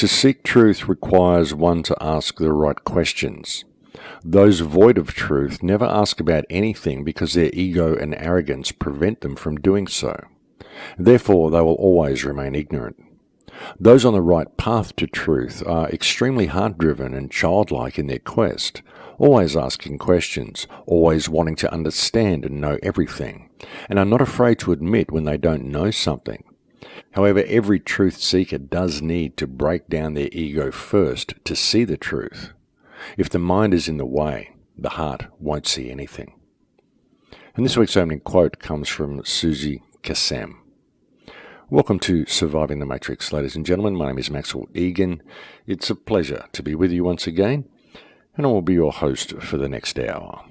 To seek truth requires one to ask the right questions. Those void of truth never ask about anything because their ego and arrogance prevent them from doing so. Therefore, they will always remain ignorant. Those on the right path to truth are extremely heart-driven and childlike in their quest, always asking questions, always wanting to understand and know everything, and are not afraid to admit when they don't know something. However, every truth seeker does need to break down their ego first to see the truth. If the mind is in the way, the heart won't see anything. And this week's opening quote comes from Susie Kassem. Welcome to Surviving the Matrix, ladies and gentlemen. My name is Maxwell Egan. It's a pleasure to be with you once again, and I will be your host for the next hour.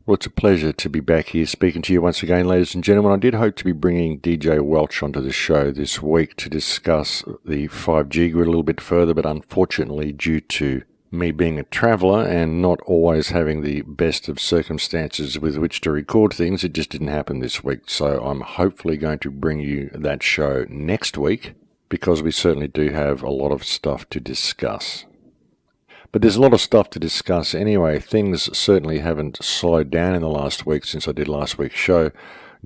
Well, it's a pleasure to be back here speaking to you once again, ladies and gentlemen. I did hope to be bringing DJ Welch onto the show this week to discuss the 5G grid a little bit further, but unfortunately, due to me being a traveller and not always having the best of circumstances with which to record things, it just didn't happen this week. So I'm hopefully going to bring you that show next week, because we certainly do have a lot of stuff to discuss. But there's a lot of stuff to discuss anyway. Things certainly haven't slowed down in the last week since I did last week's show.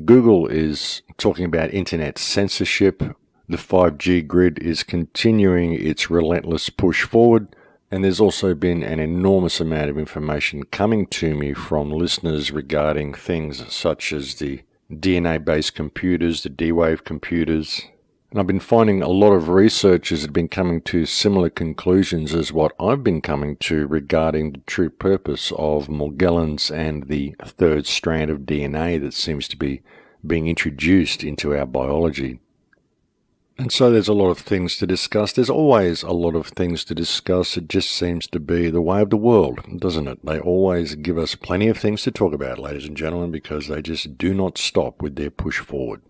Google is talking about internet censorship. The 5G grid is continuing its relentless push forward. And there's also been an enormous amount of information coming to me from listeners regarding things such as the DNA-based computers, the D-Wave computers. And I've been finding a lot of researchers have been coming to similar conclusions as what I've been coming to regarding the true purpose of Morgellons and the third strand of DNA that seems to be being introduced into our biology. And so there's a lot of things to discuss. There's always a lot of things to discuss. It just seems to be the way of the world, doesn't it? They always give us plenty of things to talk about, ladies and gentlemen, because they just do not stop with their push forward.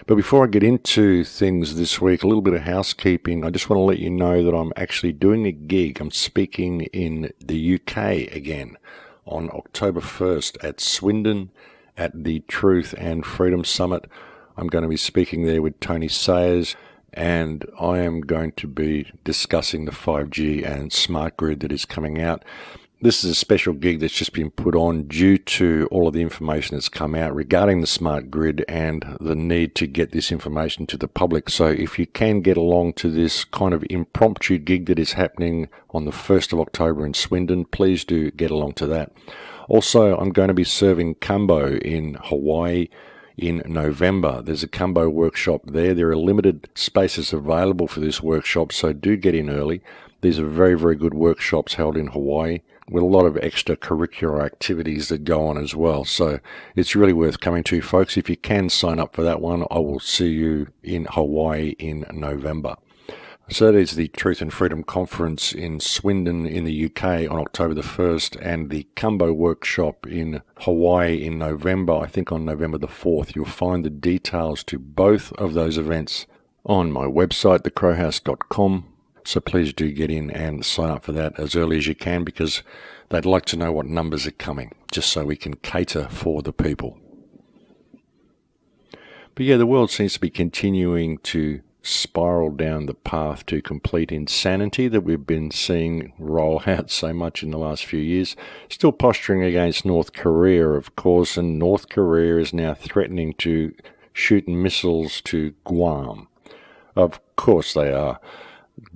But before I get into things this week, a little bit of housekeeping. I just want to let you know that I'm actually doing a gig. I'm speaking in the UK again on October 1st at Swindon at the Truth and Freedom Summit. I'm going to be speaking there with Tony Sayers, and I am going to be discussing the 5G and smart grid that is coming out. This is a special gig that's just been put on due to all of the information that's come out regarding the smart grid and the need to get this information to the public. So if you can get along to this kind of impromptu gig that is happening on the 1st of October in Swindon, please do get along to that. Also, I'm going to be serving Kambo in Hawaii in November. There's a Kambo workshop there. There are limited spaces available for this workshop, so do get in early. These are very, very good workshops held in Hawaii with a lot of extracurricular activities that go on as well. So it's really worth coming to, folks. If you can sign up for that one, I will see you in Hawaii in November. So that is the Truth and Freedom Conference in Swindon in the UK on October the 1st, and the Kambo Workshop in Hawaii in November, I think on November the 4th. You'll find the details to both of those events on my website, thecrowhouse.com. So please do get in and sign up for that as early as you can, because they'd like to know what numbers are coming, just so we can cater for the people. But yeah, the world seems to be continuing to spiral down the path to complete insanity that we've been seeing roll out so much in the last few years. Still posturing against North Korea, of course, and North Korea is now threatening to shoot missiles to Guam. Of course they are.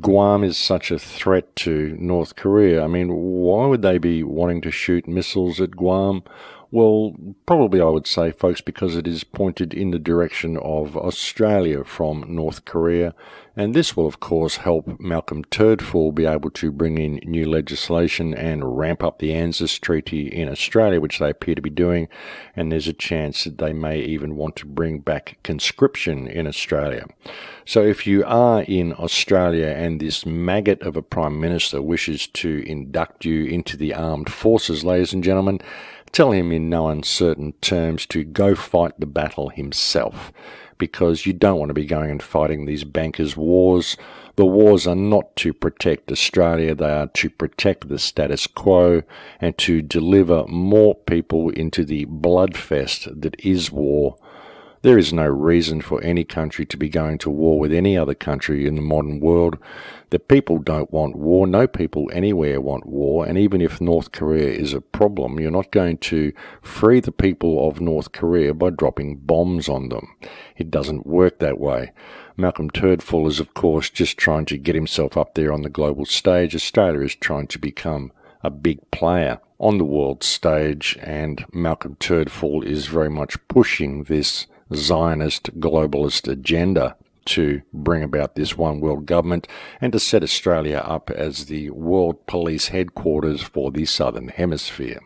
Guam is such a threat to North Korea. I mean, why would they be wanting to shoot missiles at Guam? Well, probably I would say, folks, because it is pointed in the direction of Australia from North Korea. And this will, of course, help Malcolm Turdfall be able to bring in new legislation and ramp up the ANZUS Treaty in Australia, which they appear to be doing. And there's a chance that they may even want to bring back conscription in Australia. So if you are in Australia and this maggot of a Prime Minister wishes to induct you into the armed forces, ladies and gentlemen, tell him in no uncertain terms to go fight the battle himself, because you don't want to be going and fighting these bankers' wars. The wars are not to protect Australia, they are to protect the status quo and to deliver more people into the bloodfest that is war. There is no reason for any country to be going to war with any other country in the modern world. The people don't want war. No people anywhere want war. And even if North Korea is a problem, you're not going to free the people of North Korea by dropping bombs on them. It doesn't work that way. Malcolm Turdful is, of course, just trying to get himself up there on the global stage. Australia is trying to become a big player on the world stage, and Malcolm Turdful is very much pushing this Zionist globalist agenda to bring about this one world government and to set Australia up as the world police headquarters for the Southern Hemisphere.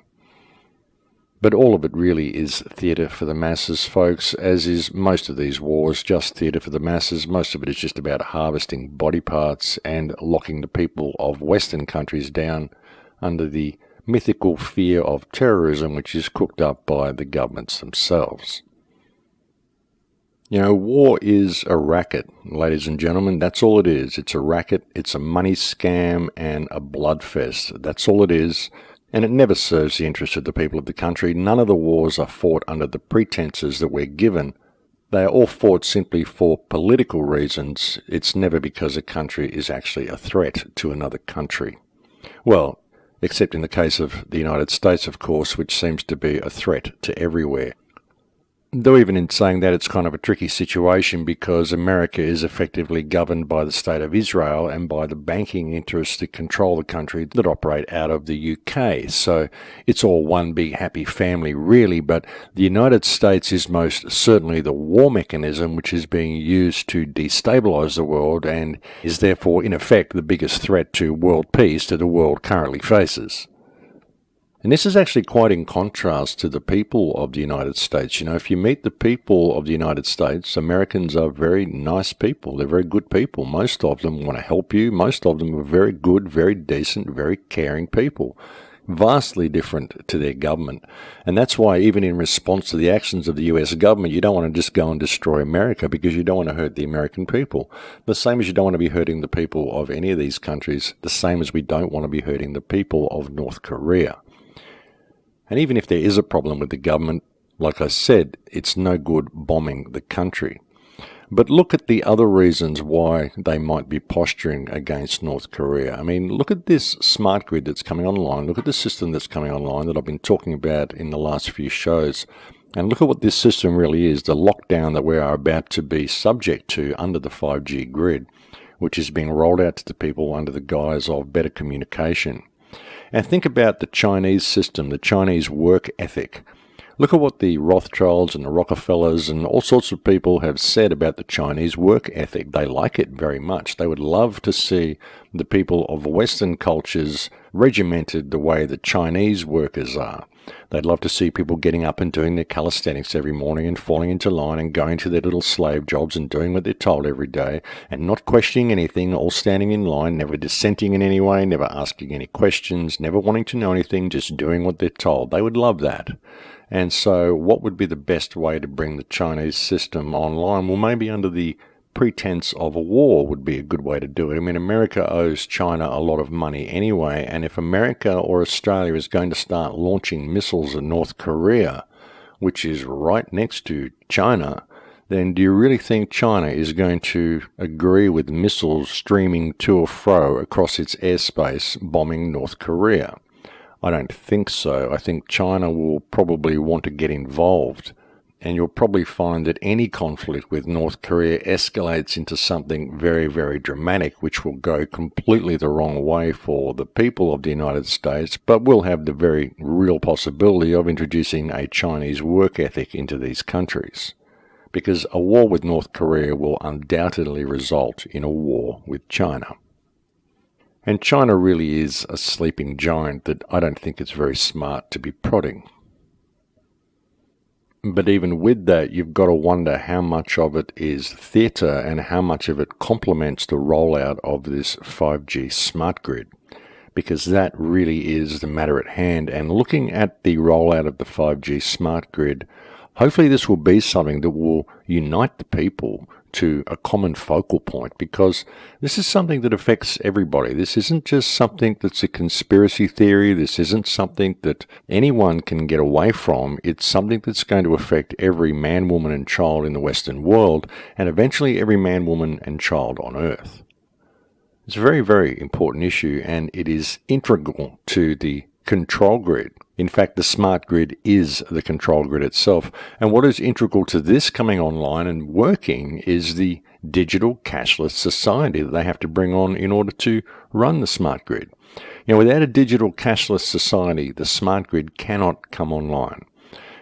But all of it really is theatre for the masses, folks, as is most of these wars, just theatre for the masses. Most of it is just about harvesting body parts and locking the people of Western countries down under the mythical fear of terrorism, which is cooked up by the governments themselves. You know, war is a racket, ladies and gentlemen. That's all it is. It's a racket, it's a money scam, and a bloodfest. That's all it is. And it never serves the interests of the people of the country. None of the wars are fought under the pretenses that we're given. They are all fought simply for political reasons. It's never because a country is actually a threat to another country. Well, except in the case of the United States, of course, which seems to be a threat to everywhere. Though even in saying that, it's kind of a tricky situation because America is effectively governed by the State of Israel and by the banking interests that control the country that operate out of the UK. So it's all one big happy family, really, but the United States is most certainly the war mechanism which is being used to destabilise the world and is therefore, in effect, the biggest threat to world peace that the world currently faces. And this is actually quite in contrast to the people of the United States. You know, if you meet the people of the United States, Americans are very nice people. They're very good people. Most of them want to help you. Most of them are very good, very decent, very caring people. Vastly different to their government. And that's why even in response to the actions of the US government, you don't want to just go and destroy America because you don't want to hurt the American people. The same as you don't want to be hurting the people of any of these countries, the same as we don't want to be hurting the people of North Korea. And even if there is a problem with the government, like I said, it's no good bombing the country. But look at the other reasons why they might be posturing against North Korea. I mean, look at this smart grid that's coming online. Look at the system that's coming online that I've been talking about in the last few shows. And look at what this system really is, the lockdown that we are about to be subject to under the 5G grid, which is being rolled out to the people under the guise of better communication. And think about the Chinese system, the Chinese work ethic. Look at what the Rothschilds and the Rockefellers and all sorts of people have said about the Chinese work ethic. They like it very much. They would love to see the people of Western cultures regimented the way the Chinese workers are. They'd love to see people getting up and doing their calisthenics every morning and falling into line and going to their little slave jobs and doing what they're told every day and not questioning anything, all standing in line, never dissenting in any way, never asking any questions, never wanting to know anything, just doing what they're told. They would love that. And so what would be the best way to bring the Chinese system online? Well, maybe under the pretense of a war would be a good way to do it. I mean, America owes China a lot of money anyway, and if America or Australia is going to start launching missiles at North Korea, which is right next to China, then do you really think China is going to agree with missiles streaming to or fro across its airspace bombing North Korea? I don't think so. I think China will probably want to get involved. And you'll probably find that any conflict with North Korea escalates into something very, very dramatic, which will go completely the wrong way for the people of the United States, but will have the very real possibility of introducing a Chinese work ethic into these countries. Because a war with North Korea will undoubtedly result in a war with China. And China really is a sleeping giant that I don't think it's very smart to be prodding. But even with that, you've got to wonder how much of it is theatre and how much of it complements the rollout of this 5G smart grid, because that really is the matter at hand. And looking at the rollout of the 5G smart grid, Hopefully this will be something that will unite the people to a common focal point, because this is something that affects everybody. This isn't just something that's a conspiracy theory. This isn't something that anyone can get away from. It's something that's going to affect every man, woman, and child in the Western world, and eventually every man, woman, and child on Earth. It's a very, very important issue, and it is integral to the control grid. In fact, the smart grid is the control grid itself. And what is integral to this coming online and working is the digital cashless society that they have to bring on in order to run the smart grid. Without a digital cashless society, the smart grid cannot come online.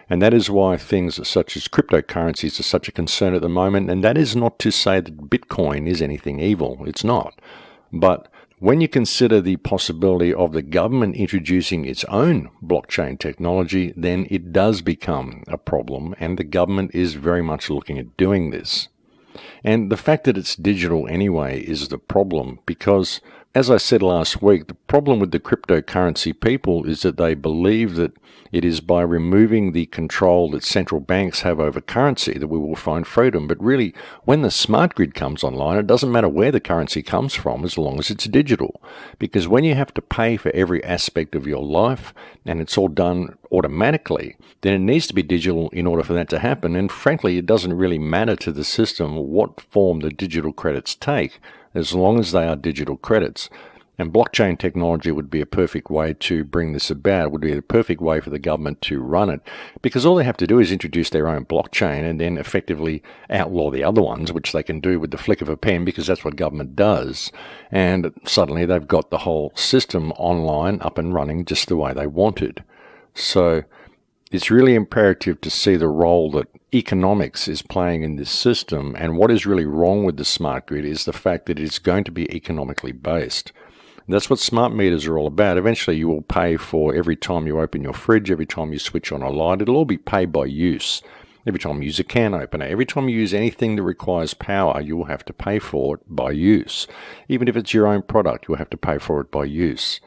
And that is why things such as cryptocurrencies are such a concern at the moment. And that is not to say that Bitcoin is anything evil. It's not. But when you consider the possibility of the government introducing its own blockchain technology, then it does become a problem, and the government is very much looking at doing this. And the fact that it's digital anyway is the problem, because, as I said last week, the problem with the cryptocurrency people is that they believe that it is by removing the control that central banks have over currency that we will find freedom. But really, when the smart grid comes online, it doesn't matter where the currency comes from as long as it's digital. Because when you have to pay for every aspect of your life, and it's all done automatically, then it needs to be digital in order for that to happen. And frankly, it doesn't really matter to the system what form the digital credits take, as long as they are digital credits. And blockchain technology would be a perfect way to bring this about. It would be the perfect way for the government to run it, because all they have to do is introduce their own blockchain and then effectively outlaw the other ones, which they can do with the flick of a pen, because that's what government does. And suddenly they've got the whole system online, up and running just the way they wanted. So it's really imperative to see the role that economics is playing in this system. And what is really wrong with the smart grid is the fact that it's going to be economically based. That's what smart meters are all about. Eventually you will pay for every time you open your fridge, every time you switch on a light. It'll all be paid by use. Every time you use a can opener, every time you use anything that requires power, you will have to pay for it by use. Even if it's your own product, you'll have to pay for it by use.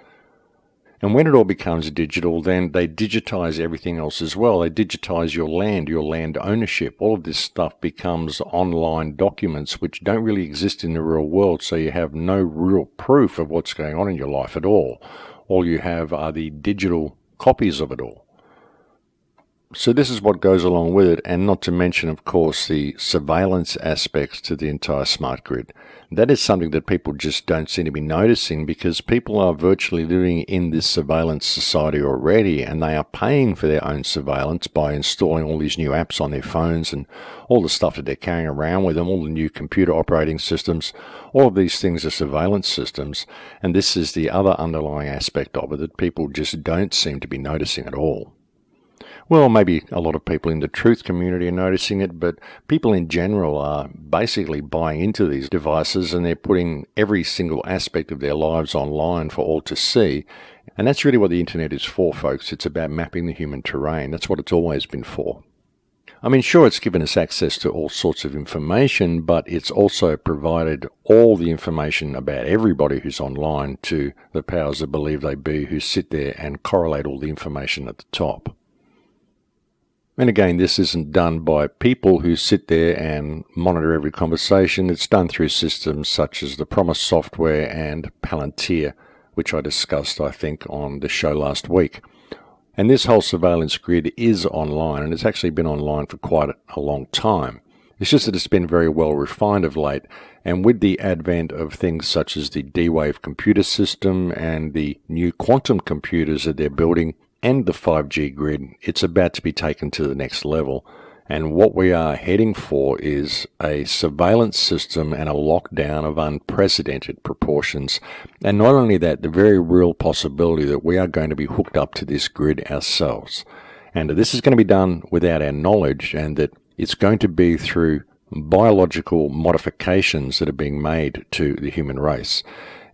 And when it all becomes digital, then they digitize everything else as well. They digitize your land ownership. All of this stuff becomes online documents which don't really exist in the real world, so you have no real proof of what's going on in your life at all. All you have are the digital copies of it all. So this is what goes along with it, and not to mention, of course, the surveillance aspects to the entire smart grid. That is something that people just don't seem to be noticing, because people are virtually living in this surveillance society already, and they are paying for their own surveillance by installing all these new apps on their phones and all the stuff that they're carrying around with them, all the new computer operating systems. All of these things are surveillance systems, and this is the other underlying aspect of it that people just don't seem to be noticing at all. Well, maybe a lot of people in the truth community are noticing it, but people in general are basically buying into these devices, and they're putting every single aspect of their lives online for all to see. And that's really what the internet is for, folks. It's about mapping the human terrain. That's what it's always been for. I mean, sure, it's given us access to all sorts of information, but it's also provided all the information about everybody who's online to the powers that believe they be, who sit there and correlate all the information at the top. And again, this isn't done by people who sit there and monitor every conversation. It's done through systems such as the Promise software and Palantir, which I discussed, I think, on the show last week. And this whole surveillance grid is online, and it's actually been online for quite a long time. It's just that it's been very well refined of late, and with the advent of things such as the D-Wave computer system and the new quantum computers that they're building, and the 5G grid, it's about to be taken to the next level. And what we are heading for is a surveillance system and a lockdown of unprecedented proportions. And not only that, the very real possibility that we are going to be hooked up to this grid ourselves. And this is going to be done without our knowledge, and that it's going to be through biological modifications that are being made to the human race.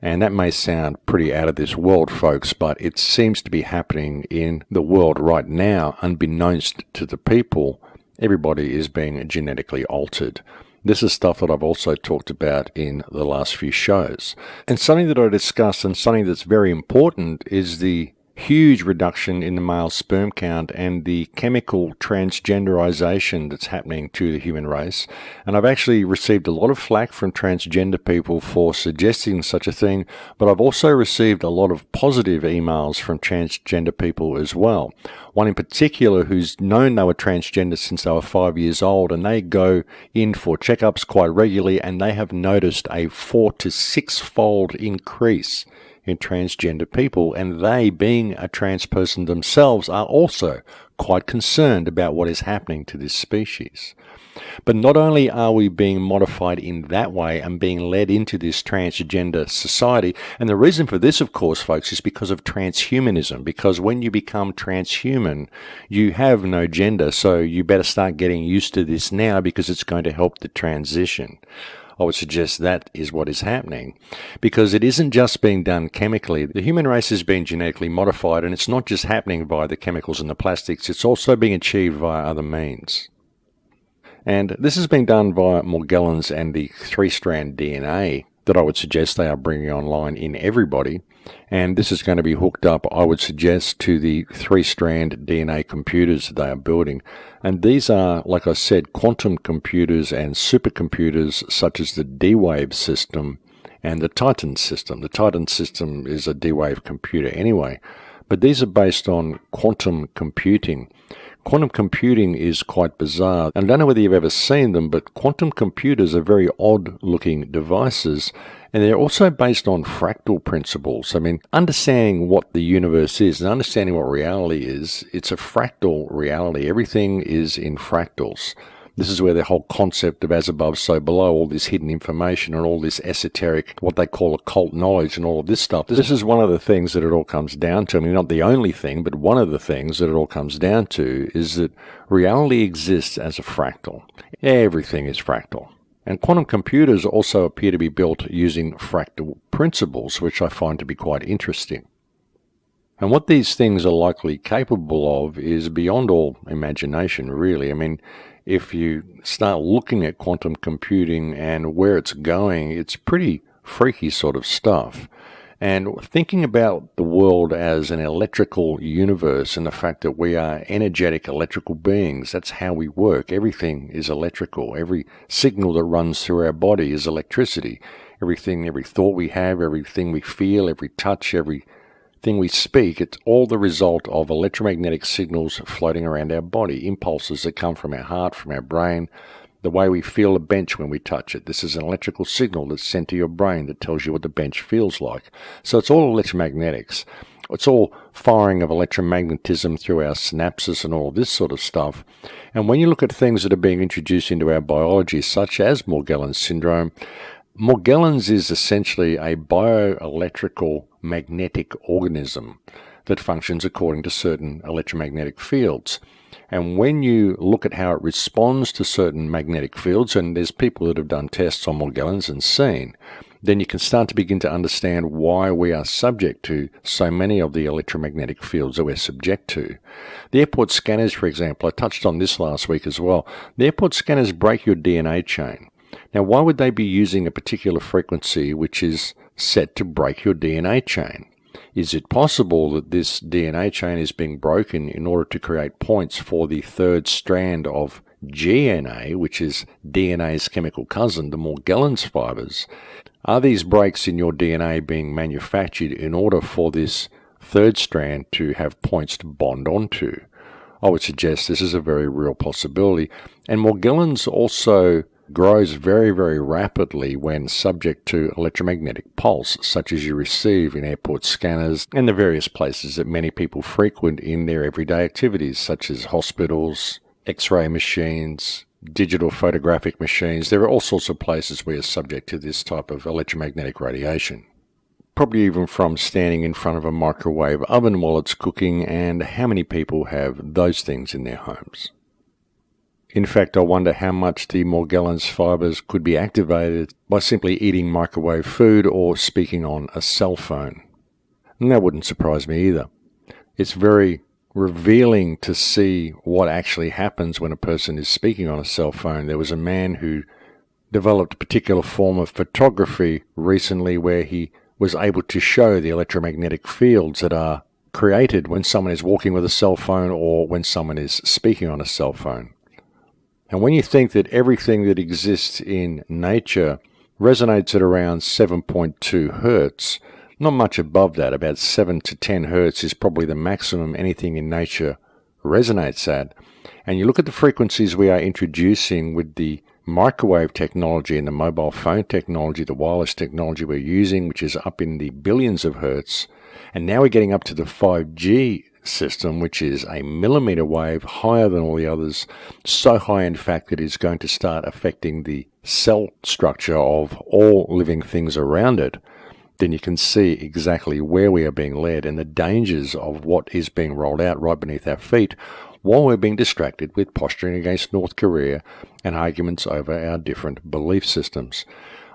And that may sound pretty out of this world, folks, but it seems to be happening in the world right now, unbeknownst to the people. Everybody is being genetically altered. This is stuff that I've also talked about in the last few shows. And something that I discussed, and something that's very important, is the huge reduction in the male sperm count and the chemical transgenderization that's happening to the human race. And I've actually received a lot of flack from transgender people for suggesting such a thing, but I've also received a lot of positive emails from transgender people as well. One in particular who's known they were transgender since they were 5 years old, and they go in for checkups quite regularly, and they have noticed a 4 to 6-fold increase in transgender people, and they, being a trans person themselves, are also quite concerned about what is happening to this species. But not only are we being modified in that way and being led into this transgender society, and the reason for this, of course, folks, is because of transhumanism, because when you become transhuman, you have no gender, so you better start getting used to this now because it's going to help the transition. I would suggest that is what is happening, because it isn't just being done chemically. The human race is being genetically modified, and it's not just happening via the chemicals and the plastics, it's also being achieved via other means. And this has been done via Morgellons and the 3-strand DNA that I would suggest they are bringing online in everybody. And this is going to be hooked up, I would suggest, to the 3-strand DNA computers that they are building. And these are, like I said, quantum computers and supercomputers such as the D-Wave system and the Titan system. The Titan system is a D-Wave computer anyway, but these are based on quantum computing. Quantum computing is quite bizarre. I don't know whether you've ever seen them, but quantum computers are very odd-looking devices, and they're also based on fractal principles. I mean, understanding what the universe is and understanding what reality is, it's a fractal reality. Everything is in fractals. This is where the whole concept of as above, so below, all this hidden information and all this esoteric, what they call occult knowledge and all of this stuff. This is one of the things that it all comes down to. I mean, not the only thing, but one of the things that it all comes down to is that reality exists as a fractal. Everything is fractal. And quantum computers also appear to be built using fractal principles, which I find to be quite interesting. And what these things are likely capable of is beyond all imagination, really. I mean, if you start looking at quantum computing and where it's going, it's pretty freaky sort of stuff. And thinking about the world as an electrical universe and the fact that we are energetic electrical beings, that's how we work. Everything is electrical. Every signal that runs through our body is electricity. Everything, every thought we have, everything we feel, every touch, everything we speak, it's all the result of electromagnetic signals floating around our body, impulses that come from our heart, from our brain, the way we feel a bench when we touch it. This is an electrical signal that's sent to your brain that tells you what the bench feels like. So it's all electromagnetics. It's all firing of electromagnetism through our synapses and all this sort of stuff. And when you look at things that are being introduced into our biology, such as Morgellons syndrome, Morgellons is essentially a bioelectrical magnetic organism that functions according to certain electromagnetic fields. And when you look at how it responds to certain magnetic fields, and there's people that have done tests on Morgellons and seen, then you can start to begin to understand why we are subject to so many of the electromagnetic fields that we're subject to. The airport scanners, for example, I touched on this last week as well. The airport scanners break your DNA chain. Now, why would they be using a particular frequency which is set to break your DNA chain? Is it possible that this DNA chain is being broken in order to create points for the 3rd strand of GNA, which is DNA's chemical cousin, the Morgellons fibers? Are these breaks in your DNA being manufactured in order for this 3rd strand to have points to bond onto? I would suggest this is a very real possibility. And Morgellons also grows very, very rapidly when subject to electromagnetic pulse, such as you receive in airport scanners and the various places that many people frequent in their everyday activities, such as hospitals, X-ray machines, digital photographic machines. There are all sorts of places where you're subject to this type of electromagnetic radiation. Probably even from standing in front of a microwave oven while it's cooking, and how many people have those things in their homes? In fact, I wonder how much the Morgellons fibers could be activated by simply eating microwave food or speaking on a cell phone. And that wouldn't surprise me either. It's very revealing to see what actually happens when a person is speaking on a cell phone. There was a man who developed a particular form of photography recently where he was able to show the electromagnetic fields that are created when someone is walking with a cell phone or when someone is speaking on a cell phone. And when you think that everything that exists in nature resonates at around 7.2 hertz, not much above that, about 7 to 10 hertz is probably the maximum anything in nature resonates at. And you look at the frequencies we are introducing with the microwave technology and the mobile phone technology, the wireless technology we're using, which is up in the billions of hertz. And now we're getting up to the 5G system, which is a millimeter wave higher than all the others, so high in fact that it's going to start affecting the cell structure of all living things around it. Then you can see exactly where we are being led and the dangers of what is being rolled out right beneath our feet, while we're being distracted with posturing against North Korea and arguments over our different belief systems.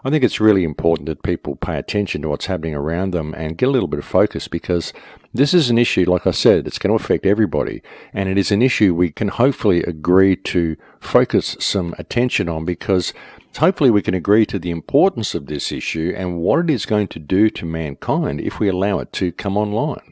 I think it's really important that people pay attention to what's happening around them and get a little bit of focus, because this is an issue, like I said, that's going to affect everybody, and it is an issue we can hopefully agree to focus some attention on, because hopefully we can agree to the importance of this issue and what it is going to do to mankind if we allow it to come online.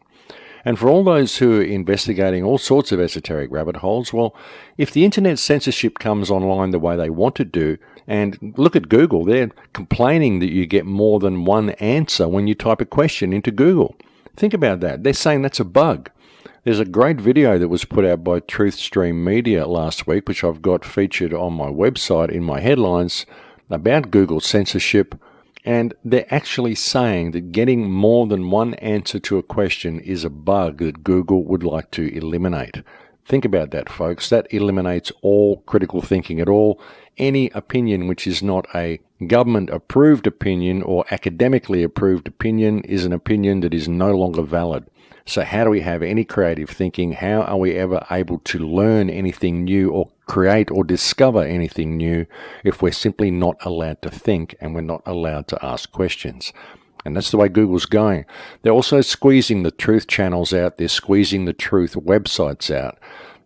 And for all those who are investigating all sorts of esoteric rabbit holes, well, if the internet censorship comes online the way they want to do, and look at Google, they're complaining that you get more than one answer when you type a question into Google. Think about that. They're saying that's a bug. There's a great video that was put out by TruthStream Media last week, which I've got featured on my website in my headlines, about Google censorship. And they're actually saying that getting more than one answer to a question is a bug that Google would like to eliminate. Think about that, folks. That eliminates all critical thinking at all. Any opinion which is not a government-approved opinion or academically approved opinion is an opinion that is no longer valid. So how do we have any creative thinking? How are we ever able to learn anything new or create or discover anything new if we're simply not allowed to think and we're not allowed to ask questions? And that's the way Google's going. They're also squeezing the truth channels out. They're squeezing the truth websites out.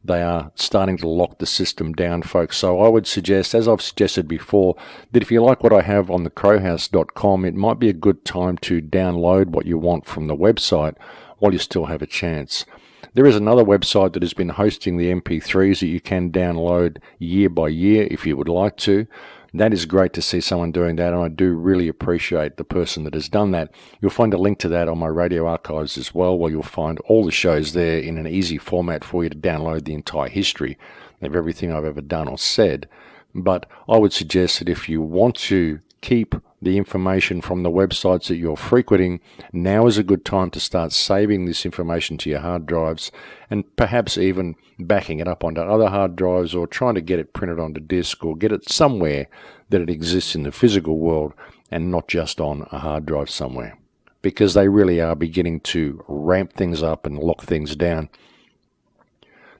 They are starting to lock the system down, folks. So I would suggest, as I've suggested before, that if you like what I have on thecrowhouse.com, it might be a good time to download what you want from the website while you still have a chance. There is another website that has been hosting the MP3s that you can download year by year if you would like to. That is great to see someone doing that, and I do really appreciate the person that has done that. You'll find a link to that on my radio archives as well, where you'll find all the shows there in an easy format for you to download the entire history of everything I've ever done or said. But I would suggest that if you want to keep the information from the websites that you're frequenting, now is a good time to start saving this information to your hard drives and perhaps even backing it up onto other hard drives or trying to get it printed onto disk or get it somewhere that it exists in the physical world and not just on a hard drive somewhere, because they really are beginning to ramp things up and lock things down.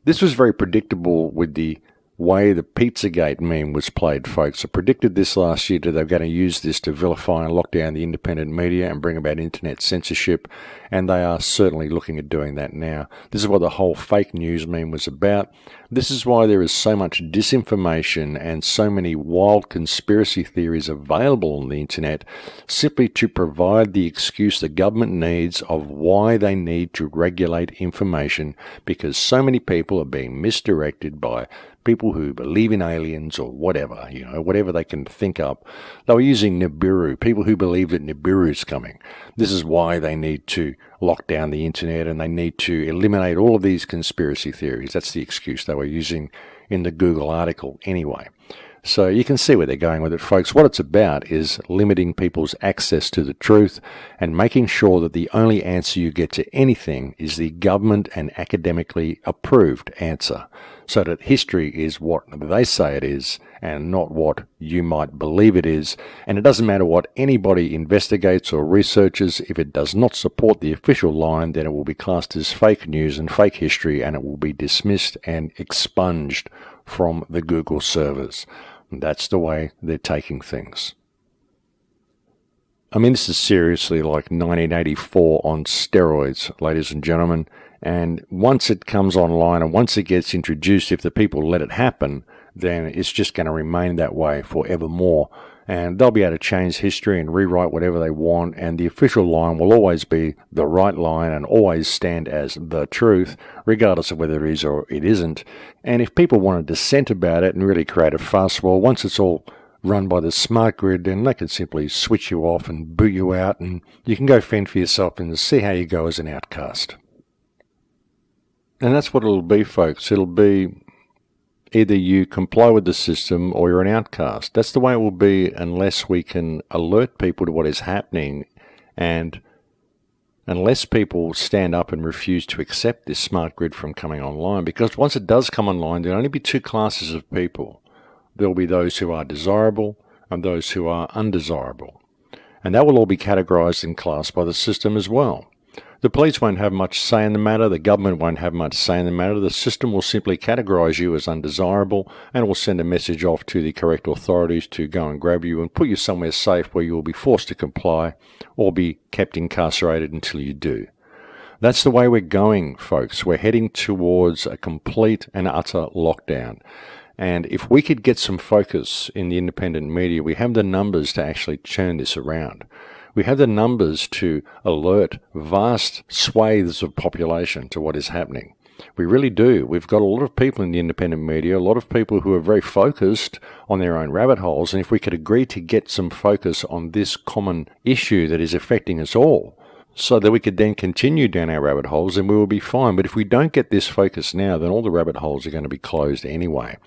This was very predictable with the way the Pizzagate meme was played, folks. I predicted this last year that they're going to use this to vilify and lock down the independent media and bring about internet censorship, and they are certainly looking at doing that now. This is what the whole fake news meme was about. This is why there is so much disinformation and so many wild conspiracy theories available on the internet, simply to provide the excuse the government needs of why they need to regulate information, because so many people are being misdirected by people who believe in aliens or whatever, whatever they can think up. They were using Nibiru, people who believe that Nibiru's coming. This is why they need to lock down the internet and they need to eliminate all of these conspiracy theories. That's the excuse they were using in the Google article anyway. So you can see where they're going with it, folks. What it's about is limiting people's access to the truth and making sure that the only answer you get to anything is the government and academically approved answer, so that history is what they say it is and not what you might believe it is. And it doesn't matter what anybody investigates or researches. If it does not support the official line, then it will be classed as fake news and fake history, and it will be dismissed and expunged from the Google servers. That's the way they're taking things. I mean, this is seriously like 1984 on steroids, ladies and gentlemen. And once it comes online and once it gets introduced, if the people let it happen, then it's just going to remain that way forevermore. And they'll be able to change history and rewrite whatever they want, and the official line will always be the right line and always stand as the truth, regardless of whether it is or it isn't. And if people want to dissent about it and really create a fuss, well, once it's all run by the smart grid, then they can simply switch you off and boot you out, and you can go fend for yourself and see how you go as an outcast. And that's what it'll be, folks. It'll be either you comply with the system or you're an outcast. That's the way it will be unless we can alert people to what is happening, and unless people stand up and refuse to accept this smart grid from coming online. Because once it does come online, there'll only be two classes of people. There'll be those who are desirable and those who are undesirable. And that will all be categorized in class by the system as well. The police won't have much say in the matter, the government won't have much say in the matter. The system will simply categorize you as undesirable, and it will send a message off to the correct authorities to go and grab you and put you somewhere safe where you will be forced to comply or be kept incarcerated until you do. That's the way we're going, folks. We're heading towards a complete and utter lockdown. And if we could get some focus in the independent media, we have the numbers to actually turn this around. We have the numbers to alert vast swathes of population to what is happening. We really do. We've got a lot of people in the independent media, a lot of people who are very focused on their own rabbit holes, and if we could agree to get some focus on this common issue that is affecting us all, so that we could then continue down our rabbit holes, and we will be fine. But if we don't get this focus now, then all the rabbit holes are going to be closed anyway,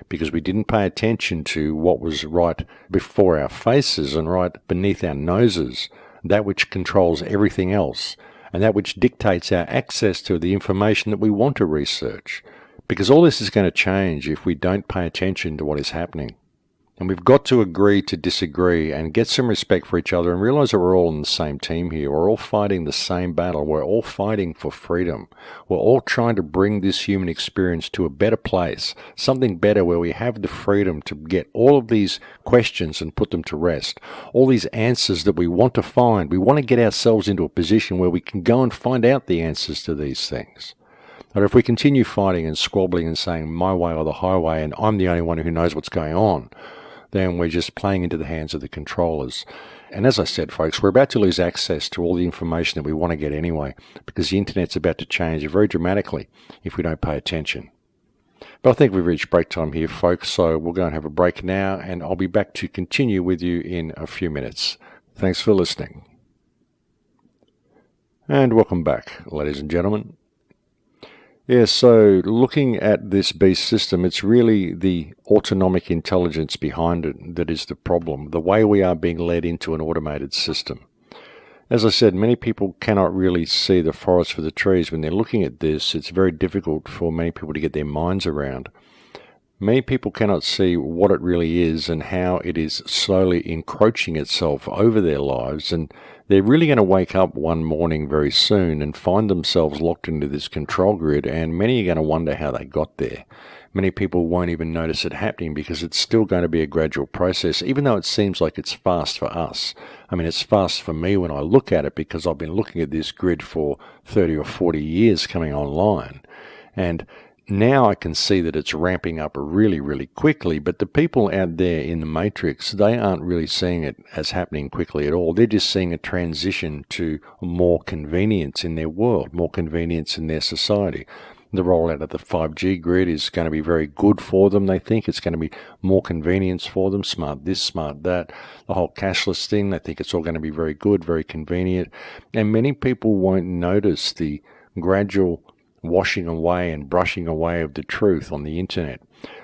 because we didn't pay attention to what was right before our faces and right beneath our noses, that which controls everything else, and that which dictates our access to the information that we want to research. Because all this is going to change if we don't pay attention to what is happening. And we've got to agree to disagree and get some respect for each other and realize that we're all in the same team here. We're all fighting the same battle. We're all fighting for freedom. We're all trying to bring this human experience to a better place, something better where we have the freedom to get all of these questions and put them to rest. All these answers that we want to find. We want to get ourselves into a position where we can go and find out the answers to these things. But if we continue fighting and squabbling and saying my way or the highway and I'm the only one who knows what's going on, then we're just playing into the hands of the controllers. And as I said, folks, we're about to lose access to all the information that we want to get anyway, because the internet's about to change very dramatically if we don't pay attention. But I think we've reached break time here, folks, so we'll go and have a break now, and I'll be back to continue with you in a few minutes. Thanks for listening. And welcome back, ladies and gentlemen. Yeah, so looking at this beast system, it's really the autonomic intelligence behind it that is the problem, the way we are being led into an automated system. As I said, many people cannot really see the forest for the trees. When they're looking at this, it's very difficult for many people to get their minds around. Many people cannot see what it really is and how it is slowly encroaching itself over their lives, and they're really going to wake up one morning very soon and find themselves locked into this control grid, and many are going to wonder how they got there. Many people won't even notice it happening because it's still going to be a gradual process, even though it seems like it's fast for us. I mean, it's fast for me when I look at it because I've been looking at this grid for 30 or 40 years coming online. And now I can see that it's ramping up really, really quickly, but the people out there in the matrix, they aren't really seeing it as happening quickly at all. They're just seeing a transition to more convenience in their world, more convenience in their society. The rollout of the 5G grid is going to be very good for them. They think it's going to be more convenience for them, smart this, smart that. The whole cashless thing, they think it's all going to be very good, very convenient. And many people won't notice the gradual washing away and brushing away of the truth on the internet.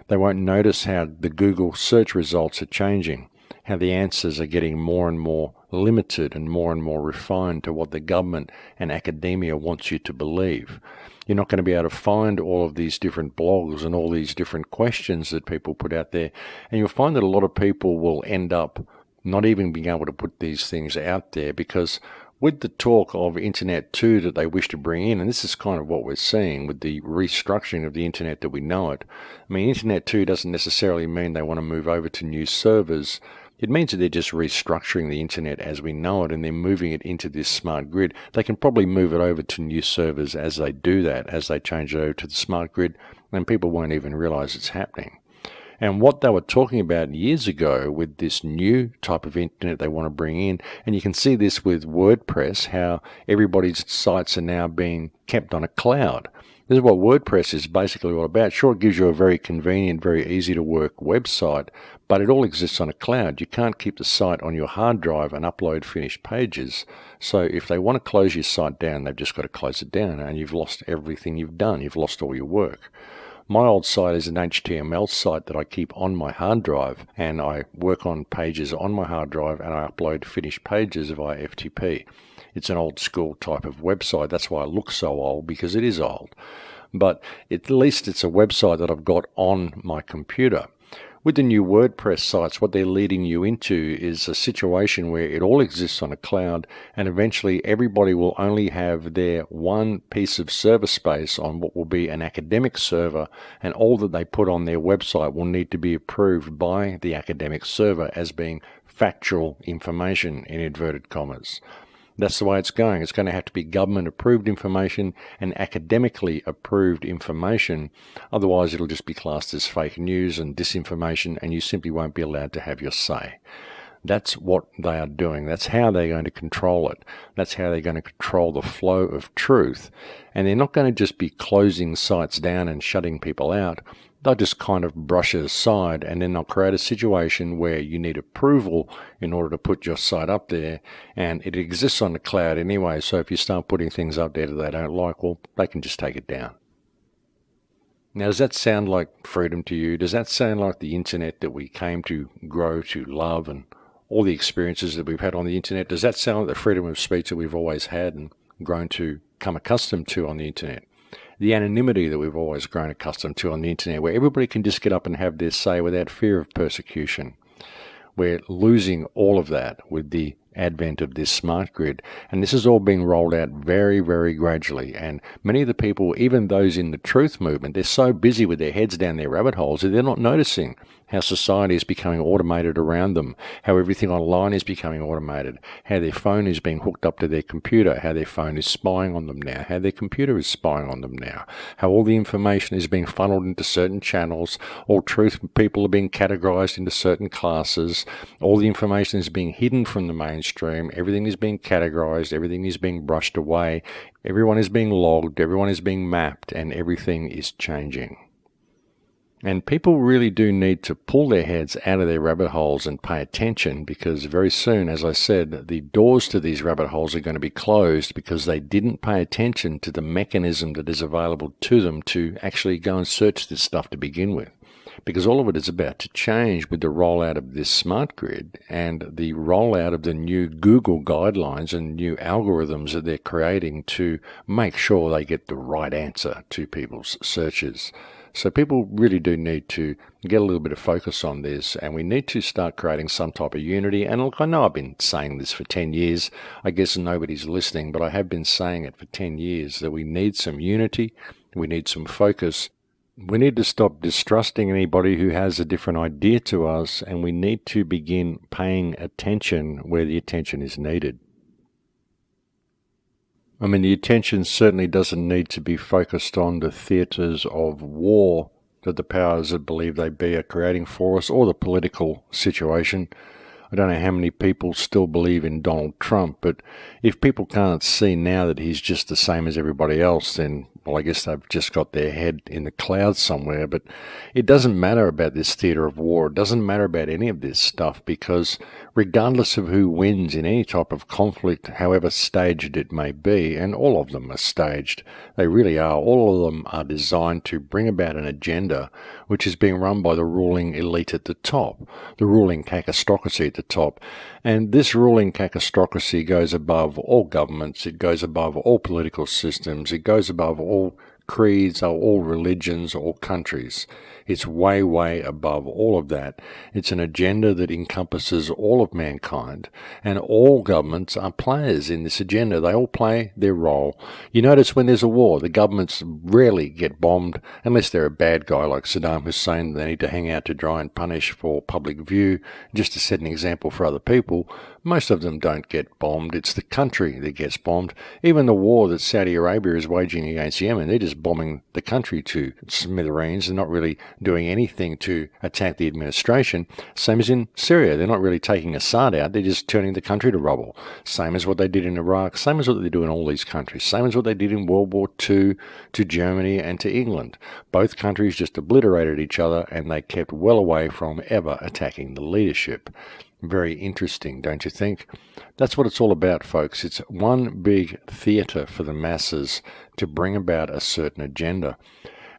They won't notice how the Google search results are changing, how the answers are getting more and more limited and more refined to what the government and academia wants you to believe. You're not going to be able to find all of these different blogs and all these different questions that people put out there, and you'll find that a lot of people will end up not even being able to put these things out there, because with the talk of Internet 2 that they wish to bring in, and this is kind of what we're seeing with the restructuring of the Internet that we know it. I mean, Internet 2 doesn't necessarily mean they want to move over to new servers. It means that they're just restructuring the Internet as we know it, and they're moving it into this smart grid. They can probably move it over to new servers as they do that, as they change it over to the smart grid, and people won't even realize it's happening. And what they were talking about years ago with this new type of internet they want to bring in, and you can see this with WordPress, how everybody's sites are now being kept on a cloud. This is what WordPress is basically all about. Sure, it gives you a very convenient, very easy to work website, but it all exists on a cloud. You can't keep the site on your hard drive and upload finished pages. So if they want to close your site down, they've just got to close it down, and you've lost everything you've done. You've lost all your work. My old site is an HTML site that I keep on my hard drive, and I work on pages on my hard drive, and I upload finished pages via FTP. It's an old school type of website. That's why it looks so old, because it is old. But at least it's a website that I've got on my computer. With the new WordPress sites, what they're leading you into is a situation where it all exists on a cloud, and eventually everybody will only have their one piece of server space on what will be an academic server, and all that they put on their website will need to be approved by the academic server as being factual information, in inverted commas. That's the way it's going. It's going to have to be government-approved information and academically approved information. Otherwise, it'll just be classed as fake news and disinformation, and you simply won't be allowed to have your say. That's what they are doing. That's how they're going to control it. That's how they're going to control the flow of truth. And they're not going to just be closing sites down and shutting people out. They'll just kind of brush it aside, and then they'll create a situation where you need approval in order to put your site up there, and it exists on the cloud anyway, so if you start putting things up there that they don't like, well, they can just take it down. Now, does that sound like freedom to you? Does that sound like the internet that we came to grow to love, and all the experiences that we've had on the internet? Does that sound like the freedom of speech that we've always had and grown to come accustomed to on the internet? The anonymity that we've always grown accustomed to on the internet, where everybody can just get up and have their say without fear of persecution. We're losing all of that with the advent of this smart grid, and this is all being rolled out very, very gradually. And many of the people, even those in the truth movement, they're so busy with their heads down their rabbit holes that they're not noticing how society is becoming automated around them, how everything online is becoming automated, how their phone is being hooked up to their computer, how their phone is spying on them now, how their computer is spying on them now, how all the information is being funneled into certain channels, all truth people are being categorized into certain classes, all the information is being hidden from the mainstream, everything is being categorized, everything is being brushed away, everyone is being logged, everyone is being mapped, and everything is changing. And people really do need to pull their heads out of their rabbit holes and pay attention, because very soon, as I said, the doors to these rabbit holes are going to be closed because they didn't pay attention to the mechanism that is available to them to actually go and search this stuff to begin with. Because all of it is about to change with the rollout of this smart grid and the rollout of the new Google guidelines and new algorithms that they're creating to make sure they get the right answer to people's searches. So people really do need to get a little bit of focus on this, and we need to start creating some type of unity. And look, I know I've been saying this for 10 years. I guess nobody's listening, but I have been saying it for 10 years, that we need some unity, we need some focus. We need to stop distrusting anybody who has a different idea to us, and we need to begin paying attention where the attention is needed. I mean, the attention certainly doesn't need to be focused on the theatres of war that the powers that believe they be are creating for us, or the political situation. I don't know how many people still believe in Donald Trump, but if people can't see now that he's just the same as everybody else, then, well, I guess they've just got their head in the clouds somewhere. But it doesn't matter about this theatre of war. It doesn't matter about any of this stuff, because regardless of who wins in any type of conflict, however staged it may be, and all of them are staged, they really are, all of them are designed to bring about an agenda which is being run by the ruling elite at the top, the ruling cacistocracy at the top. And this ruling cacistocracy goes above all governments, it goes above all political systems, it goes above all creeds, all religions, all countries. It's way, way above all of that. It's an agenda that encompasses all of mankind, and all governments are players in this agenda. They all play their role. You notice when there's a war, the governments rarely get bombed, unless they're a bad guy like Saddam Hussein. They need to hang out to dry and punish for public view, just to set an example for other people. Most of them don't get bombed. It's the country that gets bombed. Even the war that Saudi Arabia is waging against Yemen, they're just bombing the country to smithereens. They're not really doing anything to attack the administration. Same as in Syria. They're not really taking Assad out. They're just turning the country to rubble. Same as what they did in Iraq. Same as what they do in all these countries. Same as what they did in World War II to Germany and to England. Both countries just obliterated each other, and they kept well away from ever attacking the leadership. Very interesting, don't you think? That's what it's all about, folks. It's one big theatre for the masses to bring about a certain agenda.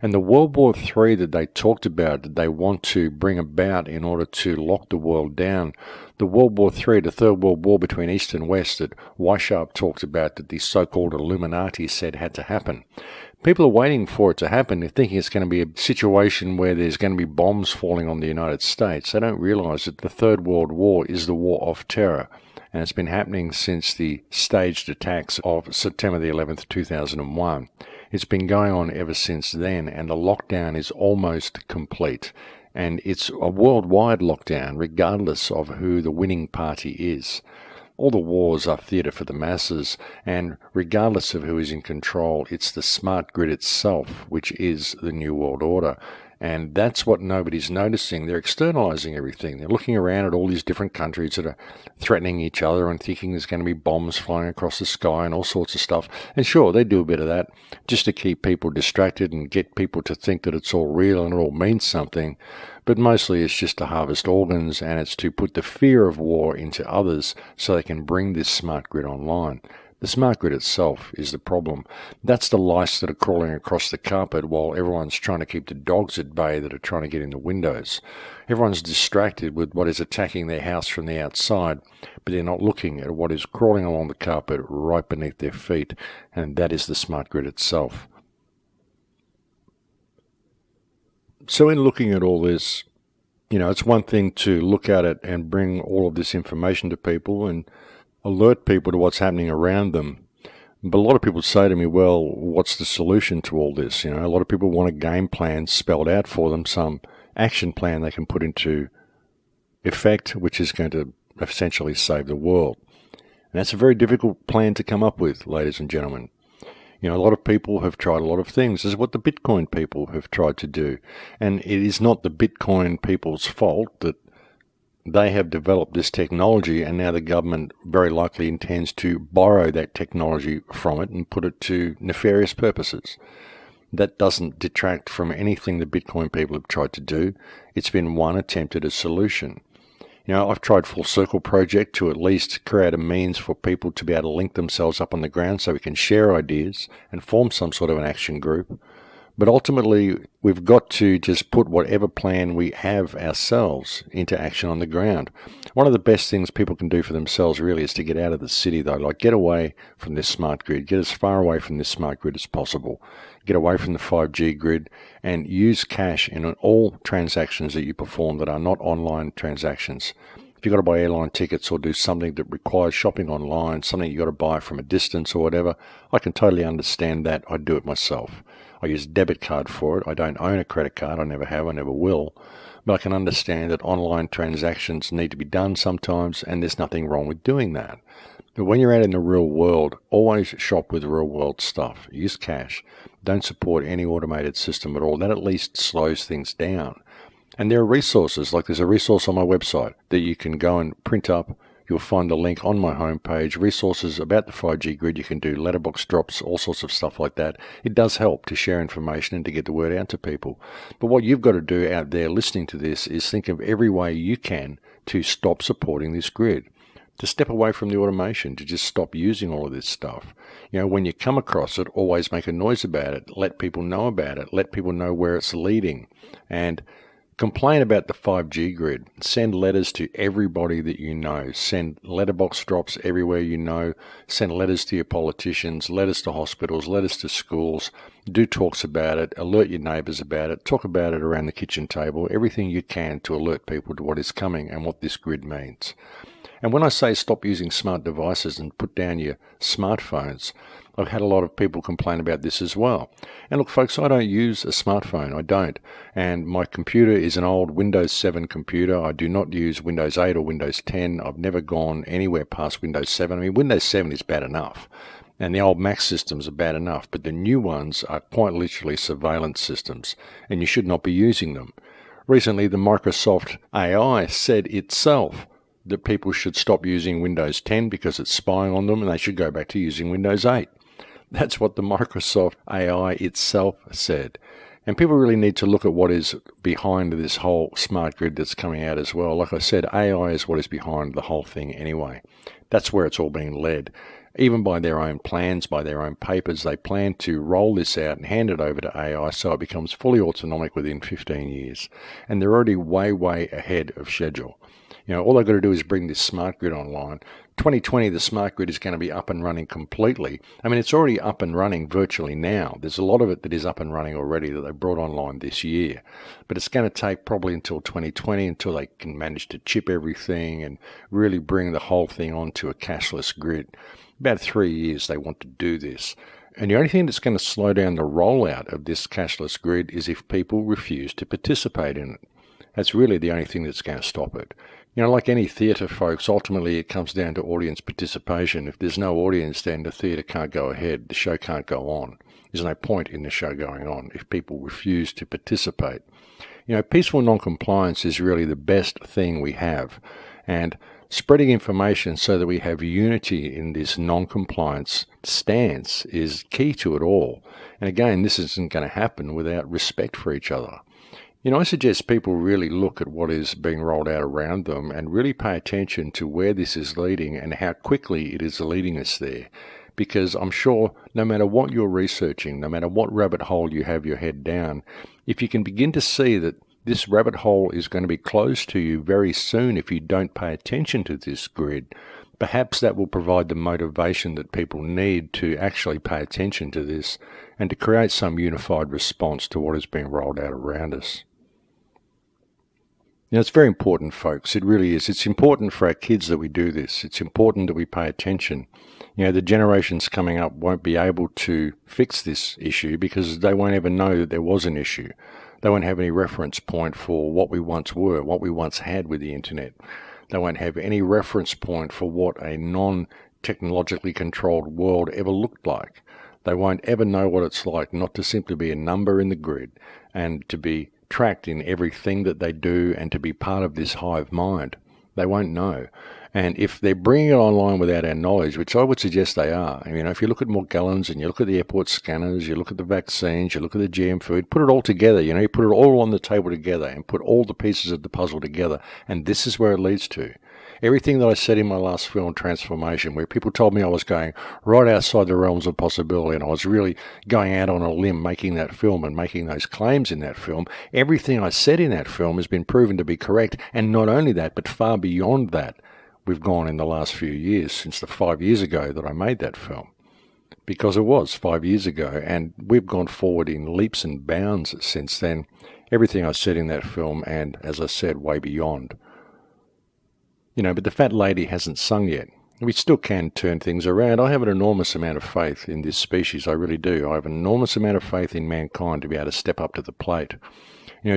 And the World War III that they talked about, that they want to bring about in order to lock the world down, the World War III, the Third World War between East and West that Weishaupt talked about, that the so-called Illuminati said had to happen. People are waiting for it to happen. They're thinking it's going to be a situation where there's going to be bombs falling on the United States. They don't realize that the Third World War is the war of terror. And it's been happening since the staged attacks of September the 11th, 2001. It's been going on ever since then, and the lockdown is almost complete. And it's a worldwide lockdown, regardless of who the winning party is. All the wars are theatre for the masses, and regardless of who is in control, it's the smart grid itself, which is the New World Order. And that's what nobody's noticing. They're externalizing everything. They're looking around at all these different countries that are threatening each other and thinking there's going to be bombs flying across the sky and all sorts of stuff. And sure, they do a bit of that just to keep people distracted and get people to think that it's all real and it all means something. But mostly it's just to harvest organs, and it's to put the fear of war into others so they can bring this smart grid online. The smart grid itself is the problem. That's the lice that are crawling across the carpet while everyone's trying to keep the dogs at bay that are trying to get in the windows. Everyone's distracted with what is attacking their house from the outside, but they're not looking at what is crawling along the carpet right beneath their feet, and that is the smart grid itself. So in looking at all this, it's one thing to look at it and bring all of this information to people and alert people to what's happening around them. But a lot of people say to me, well, what's the solution to all this? A lot of people want a game plan spelled out for them, some action plan they can put into effect, which is going to essentially save the world. And that's a very difficult plan to come up with, ladies and gentlemen. A lot of people have tried a lot of things. This is what the Bitcoin people have tried to do. And it is not the Bitcoin people's fault that they have developed this technology, and now the government very likely intends to borrow that technology from it and put it to nefarious purposes. That doesn't detract from anything the Bitcoin people have tried to do. It's been one attempt at a solution. I've tried Full Circle Project to at least create a means for people to be able to link themselves up on the ground so we can share ideas and form some sort of an action group. But ultimately, we've got to just put whatever plan we have ourselves into action on the ground. One of the best things people can do for themselves really is to get out of the city, though. Like, get away from this smart grid. Get as far away from this smart grid as possible. Get away from the 5G grid and use cash in all transactions that you perform that are not online transactions. If you've got to buy airline tickets or do something that requires shopping online, something you've got to buy from a distance or whatever, I can totally understand that. I do it myself. I use a debit card for it. I don't own a credit card. I never have. I never will. But I can understand that online transactions need to be done sometimes, and there's nothing wrong with doing that. But when you're out in the real world, always shop with real world stuff. Use cash. Don't support any automated system at all. That at least slows things down. And there are resources, like there's a resource on my website that you can go and print up. You'll find a link on my homepage, resources about the 5G grid. You can do letterbox drops, all sorts of stuff like that. It does help to share information and to get the word out to people. But what you've got to do out there listening to this is think of every way you can to stop supporting this grid, to step away from the automation, to just stop using all of this stuff. When you come across it, always make a noise about it. Let people know about it. Let people know where it's leading. And complain about the 5G grid. Send letters to everybody that you know. Send letterbox drops everywhere you know. Send letters to your politicians, letters to hospitals, letters to schools. Do talks about it. Alert your neighbours about it. Talk about it around the kitchen table. Everything you can to alert people to what is coming and what this grid means. And when I say stop using smart devices and put down your smartphones, I've had a lot of people complain about this as well. And look, folks, I don't use a smartphone. I don't. And my computer is an old Windows 7 computer. I do not use Windows 8 or Windows 10. I've never gone anywhere past Windows 7. I mean, Windows 7 is bad enough. And the old Mac systems are bad enough, but the new ones are quite literally surveillance systems, and you should not be using them. Recently, the Microsoft AI said itself that people should stop using Windows 10 because it's spying on them, and they should go back to using Windows 8. That's what the Microsoft AI itself said. And people really need to look at what is behind this whole smart grid that's coming out as well. Like I said, AI is what is behind the whole thing anyway. That's where it's all being led. Even by their own plans, by their own papers, they plan to roll this out and hand it over to AI so it becomes fully autonomic within 15 years. And they're already way, way ahead of schedule. All they've got to do is bring this smart grid online. 2020, the smart grid is going to be up and running completely. I mean, it's already up and running virtually now. There's a lot of it that is up and running already that they brought online this year. But it's going to take probably until 2020 until they can manage to chip everything and really bring the whole thing onto a cashless grid. About 3 years they want to do this. And the only thing that's going to slow down the rollout of this cashless grid is if people refuse to participate in it. That's really the only thing that's going to stop it. Like any theatre, folks, ultimately it comes down to audience participation. If there's no audience, then the theatre can't go ahead, the show can't go on. There's no point in the show going on if people refuse to participate. Peaceful non-compliance is really the best thing we have. And spreading information so that we have unity in this non-compliance stance is key to it all. And again, this isn't going to happen without respect for each other. I suggest people really look at what is being rolled out around them and really pay attention to where this is leading and how quickly it is leading us there. Because I'm sure no matter what you're researching, no matter what rabbit hole you have your head down, if you can begin to see that this rabbit hole is going to be closed to you very soon if you don't pay attention to this grid, perhaps that will provide the motivation that people need to actually pay attention to this and to create some unified response to what is being rolled out around us. It's very important, folks. It really is. It's important for our kids that we do this. It's important that we pay attention. The generations coming up won't be able to fix this issue because they won't ever know that there was an issue. They won't have any reference point for what we once were, what we once had with the internet. They won't have any reference point for what a non-technologically controlled world ever looked like. They won't ever know what it's like not to simply be a number in the grid and to be tracked in everything that they do and to be part of this hive mind. They won't know. And if they're bringing it online without our knowledge, which I would suggest they are, if you look at Morgellons and you look at the airport scanners, you look at the vaccines, you look at the GM food, put it all together, you put it all on the table together and put all the pieces of the puzzle together, and this is where it leads to. Everything that I said in my last film, Transformation, where people told me I was going right outside the realms of possibility and I was really going out on a limb making that film and making those claims in that film, everything I said in that film has been proven to be correct, and not only that, but far beyond that. We've gone in the last few years, since the 5 years ago that I made that film. Because it was 5 years ago, and we've gone forward in leaps and bounds since then. Everything I said in that film, and as I said, way beyond. But the fat lady hasn't sung yet. We still can turn things around. I have an enormous amount of faith in this species, I really do. I have an enormous amount of faith in mankind to be able to step up to the plate.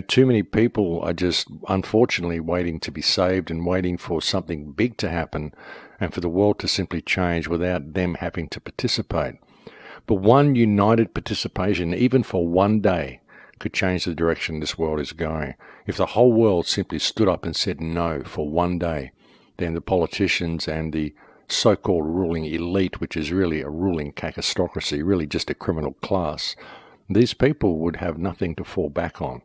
Too many people are just unfortunately waiting to be saved and waiting for something big to happen and for the world to simply change without them having to participate. But one united participation, even for one day, could change the direction this world is going. If the whole world simply stood up and said no for one day, then the politicians and the so-called ruling elite, which is really a ruling cacistocracy, really just a criminal class, these people would have nothing to fall back on,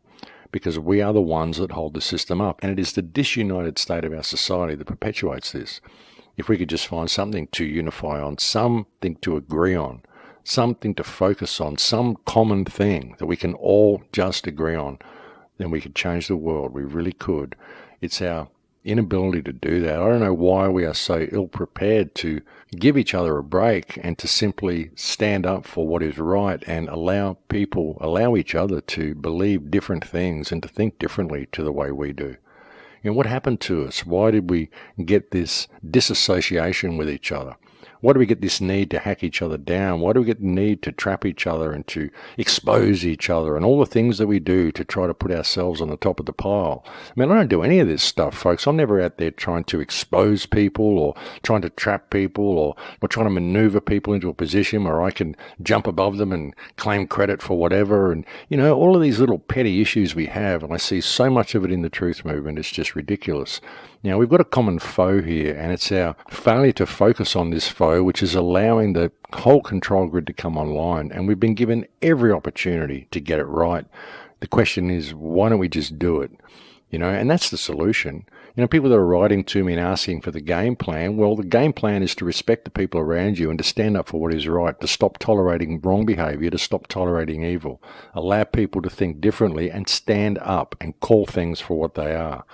because we are the ones that hold the system up. And it is the disunited state of our society that perpetuates this. If we could just find something to unify on, something to agree on, something to focus on, some common thing that we can all just agree on, then we could change the world. We really could. It's our inability to do that. I don't know why we are so ill-prepared to give each other a break and to simply stand up for what is right and allow each other to believe different things and to think differently to the way we do. What happened to us? Why did we get this disassociation with each other? Why do we get this need to hack each other down? Why do we get the need to trap each other and to expose each other and all the things that we do to try to put ourselves on the top of the pile? I mean, I don't do any of this stuff, folks. I'm never out there trying to expose people or trying to trap people or trying to maneuver people into a position where I can jump above them and claim credit for whatever. And, all of these little petty issues we have, and I see so much of it in the truth movement, it's just ridiculous. Now, we've got a common foe here, and it's our failure to focus on this foe, which is allowing the whole control grid to come online, and we've been given every opportunity to get it right. The question is, why don't we just do it? And that's the solution. People that are writing to me and asking for the game plan, well, the game plan is to respect the people around you and to stand up for what is right, to stop tolerating wrong behavior, to stop tolerating evil, allow people to think differently and stand up and call things for what they are.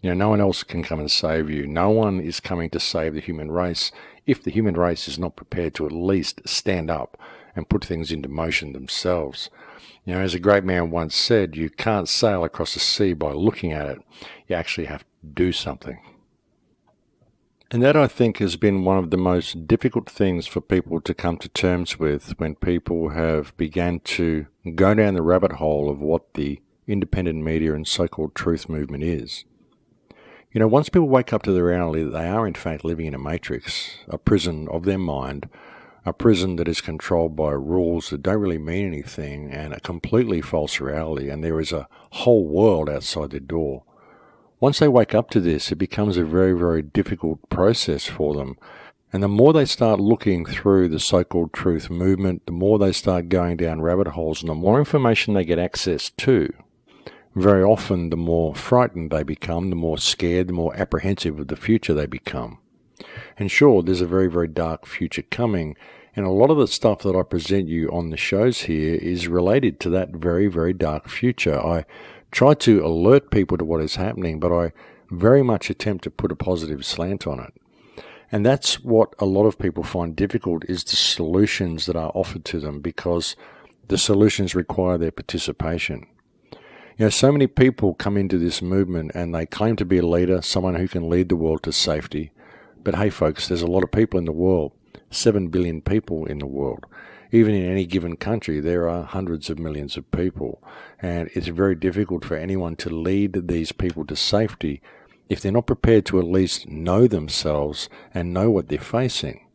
No one else can come and save you. No one is coming to save the human race if the human race is not prepared to at least stand up and put things into motion themselves. As a great man once said, you can't sail across the sea by looking at it. You actually have to do something. And that, I think, has been one of the most difficult things for people to come to terms with when people have begun to go down the rabbit hole of what the independent media and so-called truth movement is. Once people wake up to the reality that they are in fact living in a matrix, a prison of their mind, a prison that is controlled by rules that don't really mean anything, and a completely false reality, and there is a whole world outside their door. Once they wake up to this, it becomes a very, very difficult process for them. And the more they start looking through the so-called truth movement, the more they start going down rabbit holes, and the more information they get access to, very often the more frightened they become, the more scared, the more apprehensive of the future they become. And sure, there's a very, very dark future coming, and a lot of the stuff that I present you on the shows here is related to that very, very dark future. I try to alert people to what is happening, but I very much attempt to put a positive slant on it. And that's what a lot of people find difficult, is the solutions that are offered to them, because the solutions require their participation. So many people come into this movement and they claim to be a leader, someone who can lead the world to safety. But hey, folks, there's a lot of people in the world, 7 billion people in the world. Even in any given country, there are hundreds of millions of people. And it's very difficult for anyone to lead these people to safety if they're not prepared to at least know themselves and know what they're facing.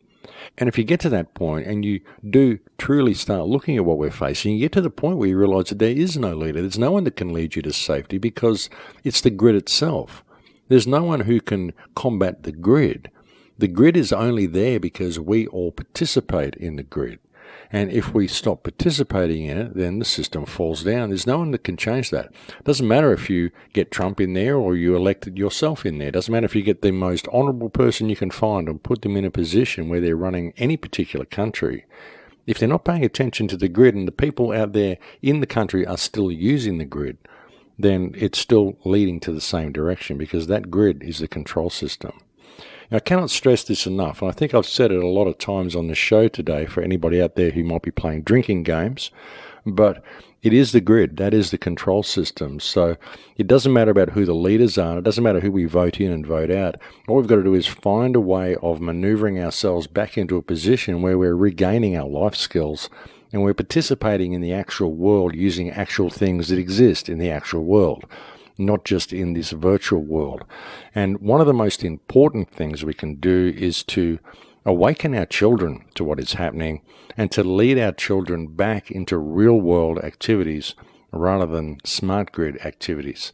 And if you get to that point and you do truly start looking at what we're facing, you get to the point where you realize that there is no leader. There's no one that can lead you to safety because it's the grid itself. There's no one who can combat the grid. The grid is only there because we all participate in the grid. And if we stop participating in it, then the system falls down. There's no one that can change that. It doesn't matter if you get Trump in there or you elected yourself in there. It doesn't matter if you get the most honourable person you can find and put them in a position where they're running any particular country. If they're not paying attention to the grid and the people out there in the country are still using the grid, then it's still leading to the same direction because that grid is the control system. Now, I cannot stress this enough, and I think I've said it a lot of times on the show today for anybody out there who might be playing drinking games, but it is the grid. That is the control system. So it doesn't matter about who the leaders are. It doesn't matter who we vote in and vote out. All we've got to do is find a way of maneuvering ourselves back into a position where we're regaining our life skills and we're participating in the actual world using actual things that exist in the actual world, not just in this virtual world. And one of the most important things we can do is to awaken our children to what is happening and to lead our children back into real-world activities rather than smart grid activities,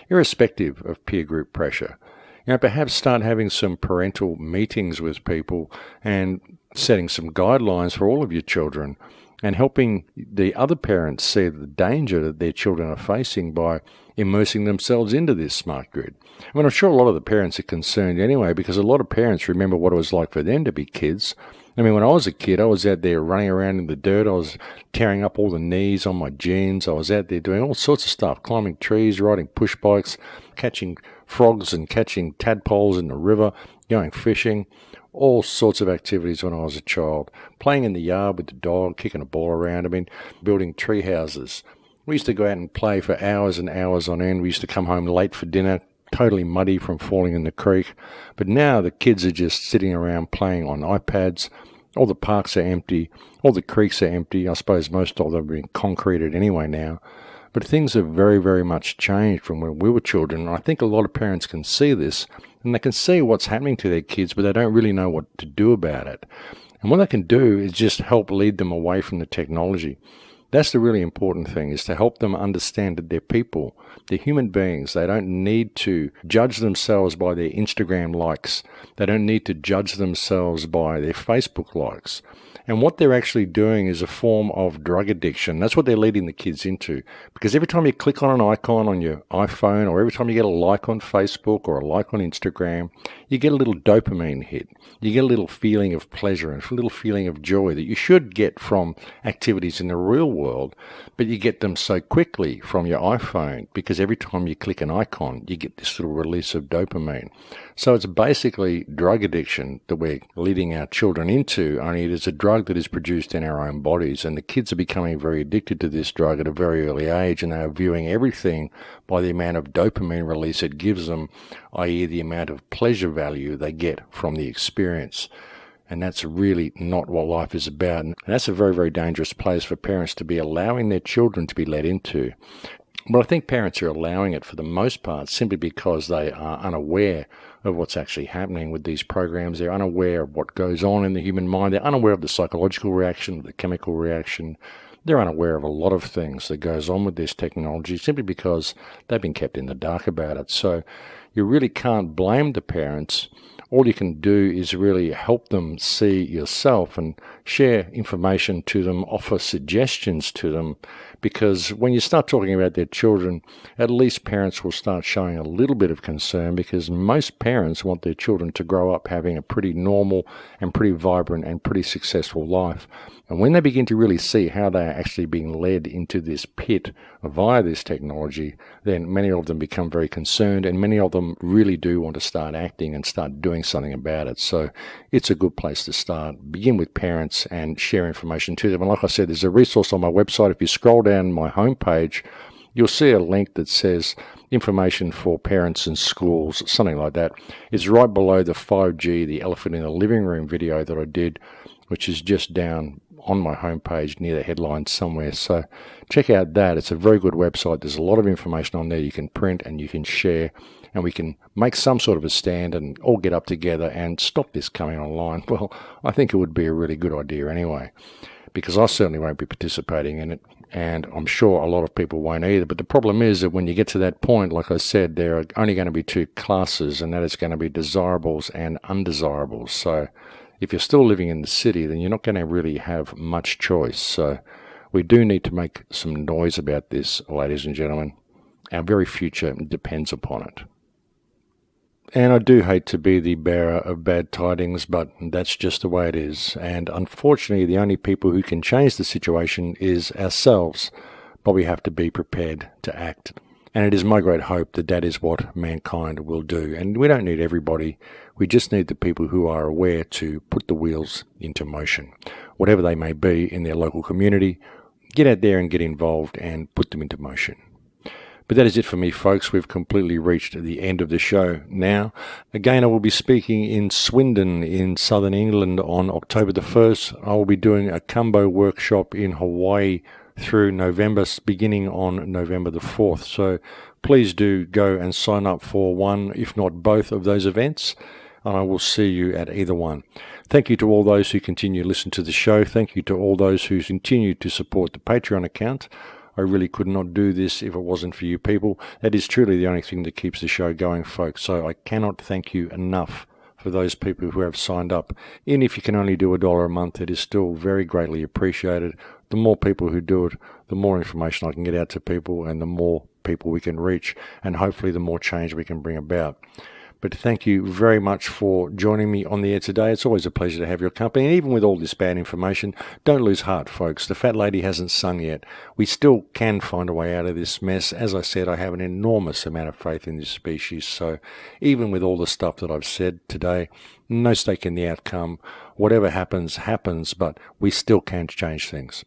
irrespective of peer group pressure. Perhaps start having some parental meetings with people and setting some guidelines for all of your children and helping the other parents see the danger that their children are facing by immersing themselves into this smart grid. I mean, I'm sure a lot of the parents are concerned anyway, because a lot of parents remember what it was like for them to be kids. I mean, when I was a kid, I was out there running around in the dirt. I was tearing up all the knees on my jeans. I was out there doing all sorts of stuff, climbing trees, riding push bikes, catching frogs and catching tadpoles in the river, going fishing, all sorts of activities when I was a child, playing in the yard with the dog, kicking a ball around. I mean, building tree houses. We used to go out and play for hours and hours on end. We used to come home late for dinner, totally muddy from falling in the creek. But now the kids are just sitting around playing on iPads. All the parks are empty. All the creeks are empty. I suppose most of them are being concreted anyway now. But things have very, very much changed from when we were children. And I think a lot of parents can see this, and they can see what's happening to their kids, but they don't really know what to do about it. And what they can do is just help lead them away from the technology. That's the really important thing, is to help them understand that they're people, they're human beings. They don't need to judge themselves by their Instagram likes. They don't need to judge themselves by their Facebook likes. And what they're actually doing is a form of drug addiction. That's what they're leading the kids into. Because every time you click on an icon on your iPhone, or every time you get a like on Facebook or a like on Instagram, you get a little dopamine hit. You get a little feeling of pleasure and a little feeling of joy that you should get from activities in the real world, but you get them so quickly from your iPhone because every time you click an icon, you get this little release of dopamine. So it's basically drug addiction that we're leading our children into, only it is a drug that is produced in our own bodies, and the kids are becoming very addicted to this drug at a very early age, and they are viewing everything by the amount of dopamine release it gives them, i.e. the amount of pleasure value they get from the experience. And that's really not what life is about. And that's a very, very dangerous place for parents to be allowing their children to be led into. But I think parents are allowing it for the most part simply because they are unaware of what's actually happening with these programs. They're unaware of what goes on in the human mind. They're unaware of the psychological reaction, the chemical reaction. They're unaware of a lot of things that goes on with this technology simply because they've been kept in the dark about it. So you really can't blame the parents. All you can do is really help them see yourself and share information to them, offer suggestions to them, because when you start talking about their children, at least parents will start showing a little bit of concern, because most parents want their children to grow up having a pretty normal and pretty vibrant and pretty successful life. And when they begin to really see how they are actually being led into this pit via this technology, then many of them become very concerned, and many of them really do want to start acting and start doing something about it. So it's a good place to start. Begin with parents and share information to them. And like I said, there's a resource on my website. If you scroll down my homepage, you'll see a link that says information for parents and schools, something like that. It's right below the 5G, the elephant in the living room video that I did, which is just down on my homepage near the headline somewhere. So check out that. It's a very good website. There's a lot of information on there you can print and you can share, and we can make some sort of a stand and all get up together and stop this coming online. Well, I think it would be a really good idea anyway, because I certainly won't be participating in it, and I'm sure a lot of people won't either. But the problem is that when you get to that point, like I said, there are only going to be two classes, and that is going to be desirables and undesirables. So if you're still living in the city, then you're not going to really have much choice. So we do need to make some noise about this, ladies and gentlemen. Our very future depends upon it. And I do hate to be the bearer of bad tidings, but that's just the way it is. And unfortunately, the only people who can change the situation is ourselves, but we have to be prepared to act. And it is my great hope that that is what mankind will do. And we don't need everybody. We just need the people who are aware to put the wheels into motion, whatever they may be in their local community. Get out there and get involved and put them into motion. But that is it for me, folks. We've completely reached the end of the show now. Again, I will be speaking in Swindon in southern England on October the 1st. I will be doing a combo workshop in Hawaii through November, beginning on November the 4th. So please do go and sign up for one, if not both of those events, and I will see you at either one. Thank you to all those who continue to listen to the show. Thank you to all those who continue to support the Patreon account. I really could not do this if it wasn't for you people. That is truly the only thing that keeps the show going, folks. So I cannot thank you enough for those people who have signed up. Even if you can only do $1 a month, it is still very greatly appreciated. The more people who do it, the more information I can get out to people, and the more people we can reach, and hopefully the more change we can bring about. But thank you very much for joining me on the air today. It's always a pleasure to have your company. And even with all this bad information, don't lose heart, folks. The fat lady hasn't sung yet. We still can find a way out of this mess. As I said, I have an enormous amount of faith in this species. So even with all the stuff that I've said today, no stake in the outcome. Whatever happens, happens, but we still can change things.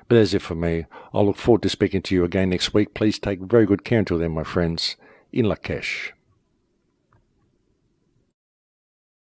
But that's it for me. I look forward to speaking to you again next week. Please take very good care until then, my friends. In Lakesh.